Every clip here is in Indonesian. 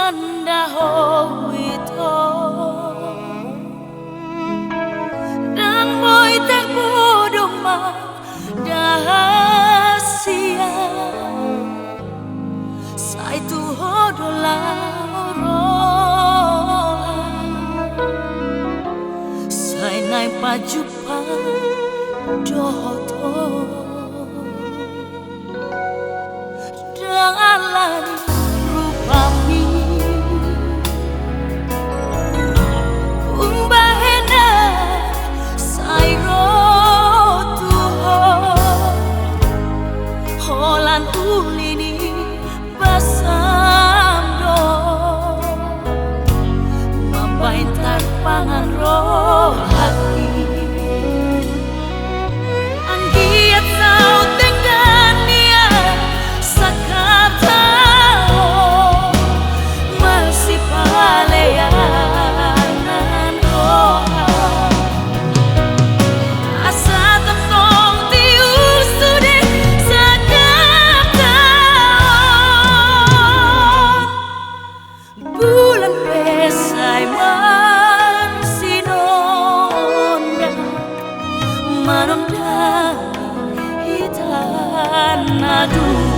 sandaho ito dan boy terbodong ma dahasia sai tu hodola sai nai pajupa dohoto dengan rupami umbahena sairo tuho holan ulini basamdo mambain tarpangan roh hati anggiat sau dengan dia sakatao masih paleanan roha asa tentong tius sude sakatao bulan pesai mansinonda manonda hitana dua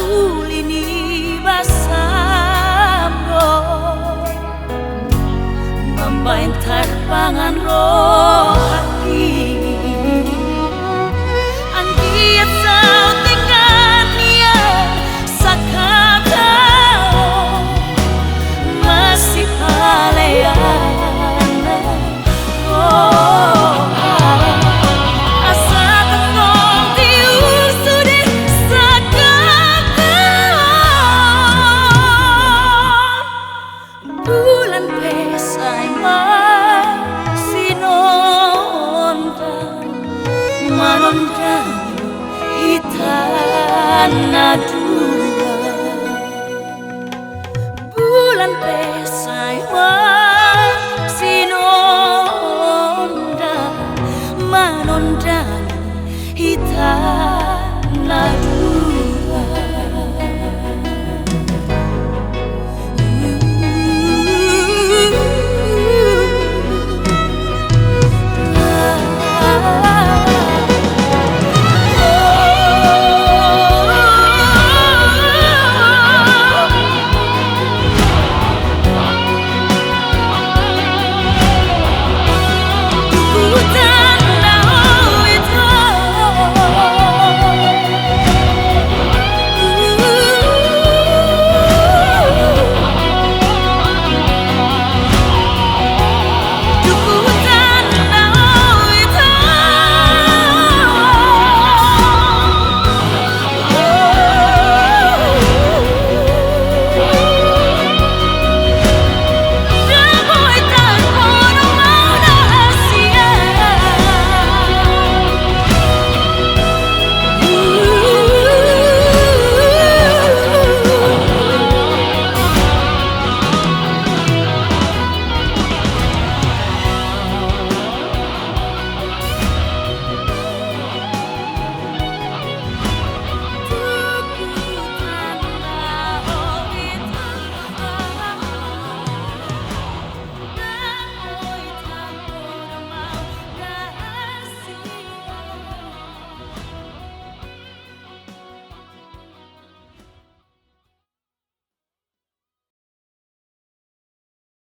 ulini basamdo mambain tarpangan roh hati anggiat sau dengan dia sakatao masih paleanan roh asa tentong tius sude bulan pesai mansinonda manonda hitana dua bulan pesai